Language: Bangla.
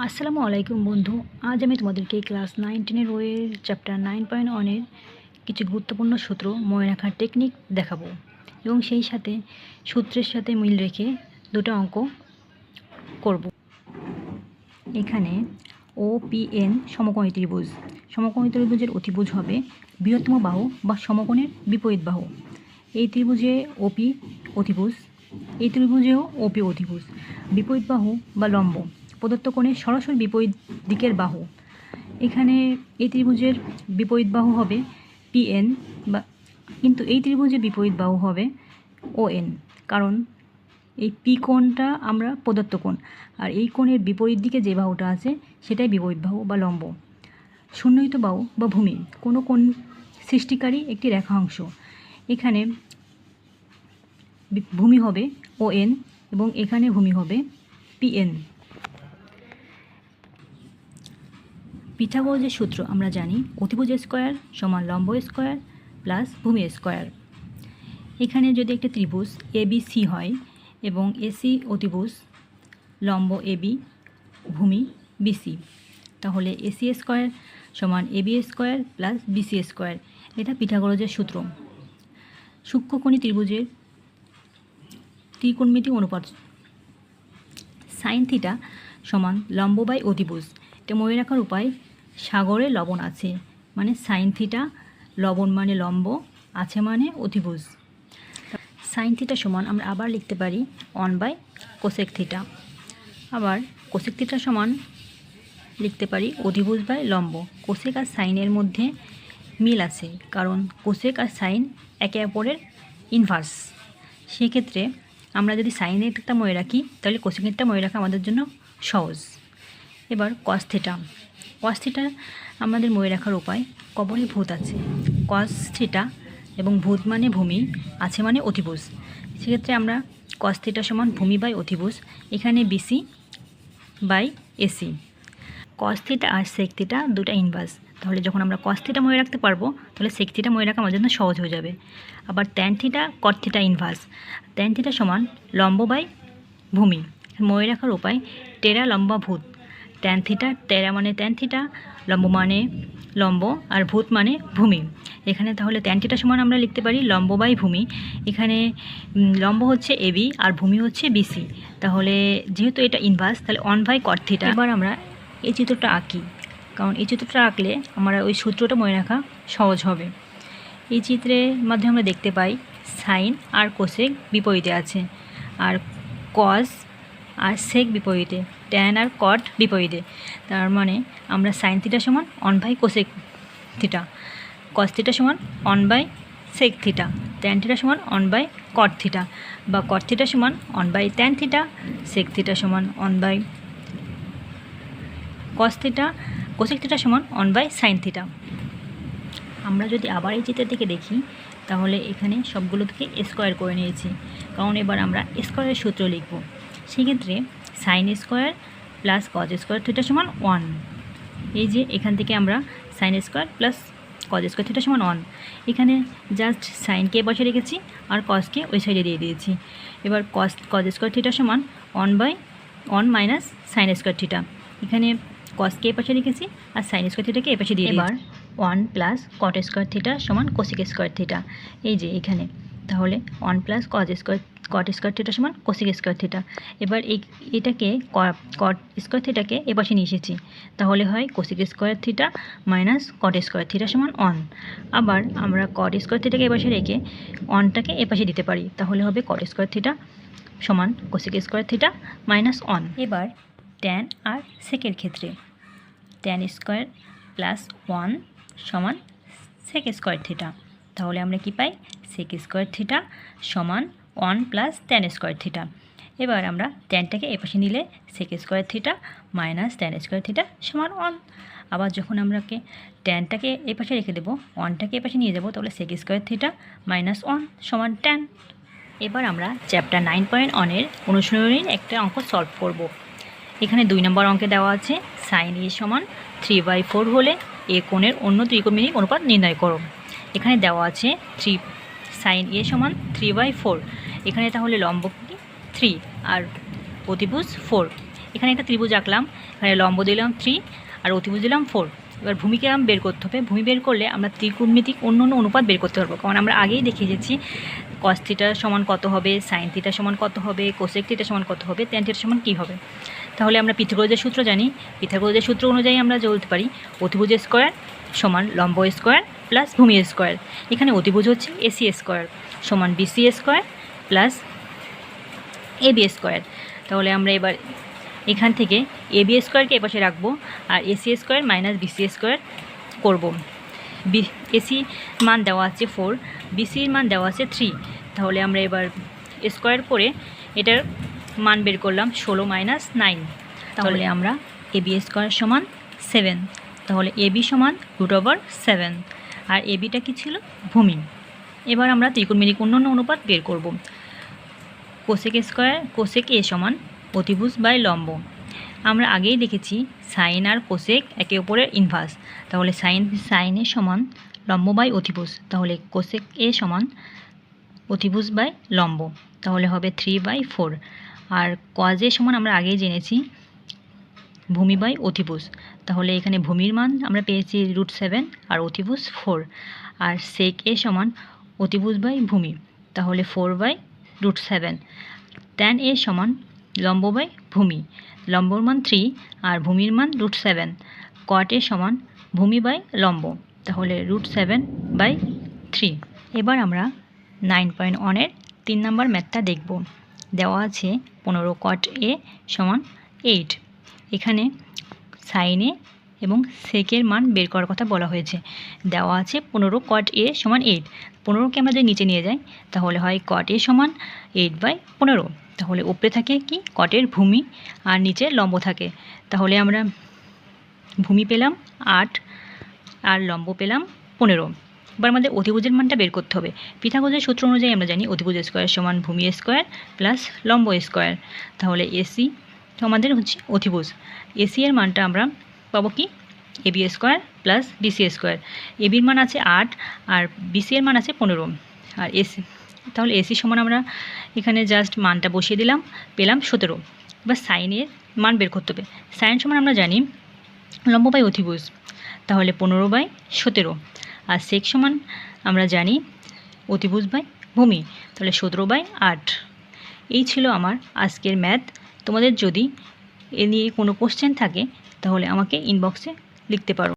আসসালামু আলাইকুম বন্ধু। আজ আমি তোমাদেরকে ক্লাস 9-10 বইয়ের চ্যাপ্টার 9.1 এর কিছু গুরুত্বপূর্ণ সূত্র মনে রাখার টেকনিক দেখাবো এবং সেই সাথে সূত্রের সাথে মিল রেখে দুটো অঙ্ক করব। এখানে OPN সমকোণী ত্রিভুজ। সমকোণী ত্রিভুজের অতিভুজ হবে বৃহত্তম বাহু বা সমকোণের বিপরীত বাহু। এই ত্রিভুজে OP অতিভুজ, এই ত্রিভুজেও OP অতিভুজ। বিপরীত বাহু বা লম্ব প্রদত্ত কোণের সরাসরি বিপরীত দিকের বাহু। এখানে এই ত্রিভুজের বিপরীত বাহু হবে PN, বা কিন্তু এই ত্রিভুজের বিপরীত বাহু হবে ON, কারণ এই P কোণটা আমরা প্রদত্ত কোণ, আর এই কোণের বিপরীত দিকে যে বাহুটা আছে সেটাই বিপরীত বাহু বা লম্ব। শূন্যিত বাহু বা ভূমি কোনো কোণ সৃষ্টিকারী একটি রেখা অংশ। এখানে ভূমি হবে ON এবং এখানে ভূমি হবে PN। পিথাগোরাসের সূত্র আমরা জানি, অতিভুজ স্কয়ার সমান লম্ব স্কয়ার প্লাস ভূমি স্কয়ার। এখানে যদি একটা ত্রিভুজ ABC হয় এবং AC অতিভুজ, লম্ব AB, ভূমি BC, তাহলে AC স্কয়ার সমান AB square plus BC square. এটা পিথাগোরাসের সূত্র। সূক্ষ্মকোণী ত্রিভুজের ত্রিকোণমিতিক অনুপাত সাইন থিটা সমান লম্ব বাই অতিভুজ। এটা মনে রাখার উপায়, সাগরে লবণ আছে মানে সাইন থিটা, লবণ মানে লম্ব, আছে মানে অতিভুজ। সাইন থিটা সমান আমরা আবার লিখতে পারি 1 বাই কোসেক থিটা। আবার কোসেক থিটা সমান লিখতে পারি অতিভুজ বাই লম্ব। কোসেক আর সাইনের মধ্যে মিল আছে, কারণ কোসেক আর সাইন একে অপরের ইনভার্স। সেক্ষেত্রে আমরা যদি সাইনেরটা মনে রাখি তাহলে কোসেকেরটা মনে রাখা আমাদের জন্য সহজ। এবার কস থিটা। কস থিটা আমাদের মনে রাখার উপায়, কবরে ভূত আছে, কস থিটা এবং ভূত মানে ভূমি, আছে মানে অতিভুজ। সেক্ষেত্রে আমরা কস থিটা সমান ভূমি বাই অতিভুজ। এখানে BC by AC। Cos theta আর সেক থিটা দুটা ইনভার্স, তাহলে যখন আমরা কস থিটা মনে রাখতে পারবো তাহলে সেক থিটা মনে রাখা আমাদের জন্য সহজ হয়ে যাবে। আবার ট্যান থিটা কট থিটা ইনভার্স। ট্যান থিটা সমান লম্ব বাই ভূমি। মনে রাখার উপায়, টেরা লম্বা ভূত। ট্যান থিটা, টেরা মানে ট্যান থিটা, লম্ব মানে লম্ব, আর ভূত মানে ভূমি। এখানে তাহলে ট্যান থিটা সমান আমরা লিখতে পারি লম্ব বাই ভূমি। এখানে লম্ব হচ্ছে AB আর ভূমি হচ্ছে BC, তাহলে যেহেতু এটা ইনভার্স তাহলে 1 বাই কট থিটা। এবার আমরা এই চিত্রটা আঁকি, কারণ এই চিত্রটা আঁকলে আমরা ওই সূত্রটা মনে রাখা সহজ হবে। এই চিত্রের মাধ্যমে আমরা দেখতে পাই সাইন আর কোসেক বিপরীতে আছে, আর কস আর সেক বিপরীতে, ট্যান আর কট বিপরীতে। তার মানে আমরা সাইন থিটা সমান 1 by cosec theta, cos theta সমান 1 by sec theta, tan theta সমান 1 বাই কট থিটা, বা কট থিটা সমান 1 by tan theta, sec theta সমান 1 by cos theta, cosec theta সমান 1 বাই সাইন থিটা। আমরা যদি আবার এই চিত্রের দিকে দেখি তাহলে এখানে সবগুলো থেকে স্কোয়ার করে নিয়েছি, কারণ এবার আমরা স্কোয়ারের সূত্র লিখব। সেক্ষেত্রে sine square plus cos square theta সমান 1। এই যে এখান থেকে আমরা sine square plus cos square theta সমান 1, এখানে জাস্ট সাইনকে বসে রেখেছি আর কজকে ওই সাইডে দিয়ে দিয়েছি। এবার কজ স্কোয়ার থিটা সমান 1 by 1 minus sine square theta. এখানে কজকে পাশে রেখেছি আর সাইন স্কোয়ার থিটাকে এপাশে দিয়ে দিই। এবার 1 প্লাস কট স্কোয়ার থিটা সমান কোসেক স্কোয়ার থিটা, এই যে এখানে, তাহলে 1 প্লাস কট স্কোয়ার থিটা সমান কোসেক স্কোয়ার থিটা। এবার এটাকে কট স্কোয়ার থিটাকে এপাশে নিয়ে এসেছি, তাহলে হয় cosec square theta minus cot square theta সমান 1। আবার আমরা কট স্কোয়ার থিটাকে এপাশে রেখে 1টাকে এপাশে দিতে পারি, তাহলে হবে কট স্কোয়ার থিটা সমান কোসেক স্কোয়ার থিটা মাইনাস 1। এবার ট্যান আর সেকের ক্ষেত্রে ট্যান স্কোয়ার প্লাস 1 সমান সেক স্কোয়ার থিটা, তাহলে আমরা কি পাই, সেক স্কোয়ার থিটা সমান 1 প্লাস ট্যান স্কোয়ার থিটা। এবার আমরা ট্যানটাকে এপাশে নিলে sec square theta minus tan square theta সমান 1। আবার যখন আমরাকে ট্যানটাকে এপাশে রেখে দেবো, 1টাকে এপাশে নিয়ে যাবো, তাহলে সেক স্কোয়ার থিটা মাইনাস 1 সমান ট্যান। এবার আমরা চ্যাপ্টার 9.1 এর অনুশীলনীর একটা অঙ্ক সলভ করব। এখানে 2 নম্বর অঙ্কে দেওয়া আছে সাইন A সমান 3/4 হলে এ কোণের অন্য ত্রিকোণমিতিক অনুপাত নির্ণয় করো। এখানে দেওয়া আছে সাইন A সমান 3/4। এখানে তাহলে লম্ব 3 আর অতিভুজ 4। এখানে একটা ত্রিভুজ আঁকলাম, এখানে লম্ব দিলাম 3 আর অতিভুজ দিলাম 4। এবার ভূমিকে বের করতে হবে। ভূমি বের করলে আমরা ত্রিকোণমিতিক অন্য অনুপাত বের করতে পারবো, কারণ আমরা আগেই দেখিয়ে দিয়েছি cos থিটা সমান কত হবে, sin থিটা সমান কত হবে, cosec থিটা সমান কত হবে, tan থিটা সমান কী হবে। তাহলে আমরা পিথাগোরাসের সূত্র জানি। পিথাগোরাসের সূত্র অনুযায়ী আমরা বলতে পারি অতিভুজ স্কোয়ার সমান লম্ব স্কোয়ার প্লাস ভূমি স্কোয়ার। এখানে অতিভুজ হচ্ছে AC স্কোয়ার সমান BC square plus AB square. তাহলে আমরা এবার এখান থেকে AB স্কোয়ারকে এপাশে রাখবো আর AC square minus BC square করবো। AC মান দেওয়া আছে 4, BCর মান দেওয়া আছে 3। তাহলে আমরা এবার স্কোয়ার করে এটার মান বের করলাম 16 মাইনাস 9। তাহলে আমরা AB স্কোয়ার সমান 7। তাহলে AB সমান √7 আর ABটা কি ছিল, ভূমি। এবার আমরা ত্রিকোণমিতিক অন্যান্য অনুপাত বের করব। কোসেক A সমান অতিভুজ বাই লম্ব। আমরা আগেই দেখেছি সাইন আর কোসেক একে অপরের ইনভার্স। তাহলে সাইন A সমান লম্ব বাই অতিভুজ। তাহলে কোসেক A সমান অতিভুজ বাই লম্ব, তাহলে হবে 3/4। আর cos A সমান আমরা আগেই জেনেছি ভূমি বাই অতিভুজ। তাহলে এখানে ভূমির মান আমরা পেয়েছি √7 আর অতিভুজ 4। আর sec A সমান অতিভুজ বাই ভূমি, তাহলে 4/√7। tan A সমান লম্ব বাই ভূমি, লম্বর মান 3 আর ভূমির মান √7। cot A সমান ভূমি বাই লম্ব, তাহলে √7/3। এবার আমরা 9.1-এর 3 নম্বর ম্যাথটা দেখব। দেওয়া আছে 15 cot A সমান 8। এখানে sin A এবং সেকের মান বের করার কথা বলা হয়েছে। দেওয়া আছে 15 cot A সমান 8। 15কে আমরা যদি নিচে নিয়ে যাই তাহলে হয় cot A সমান 8/15। তাহলে উপরে থাকে কি কটের ভূমি আর নিচে লম্ব থাকে। তাহলে আমরা ভূমি পেলাম 8 আর লম্ব পেলাম 15। এবার আমাদের অতিভুজের মানটা বের করতে হবে। পিথাগোরাসের সূত্র অনুযায়ী আমরা জানি অতিভুজ স্কোয়ার সমান ভূমি স্কোয়ার প্লাস লম্ব স্কোয়ার। তাহলে AC আমাদের হচ্ছে অতিভুজ। AC এর মানটা আমরা পাবো কি AB square plus BC square. ABর মান আছে 8 আর BC এর মান আছে 15 আর AC। তাহলে AC সমান আমরা এখানে জাস্ট মানটা বসিয়ে দিলাম, পেলাম 17। এবার সাইনের মান বের করতে হবে। সাইন সমান আমরা জানি লম্ব বাই অতিভুজ, তাহলে 15/17। আর সেক সমান আমরা জানি অতিভুজ বাই ভূমি, তাহলে 17/8। এই ছিল আমার আজকের ম্যাথ। তোমাদের যদি এ নিয়ে কোনো কোশ্চেন থাকে তাহলে আমাকে ইনবক্সে লিখতে পারো।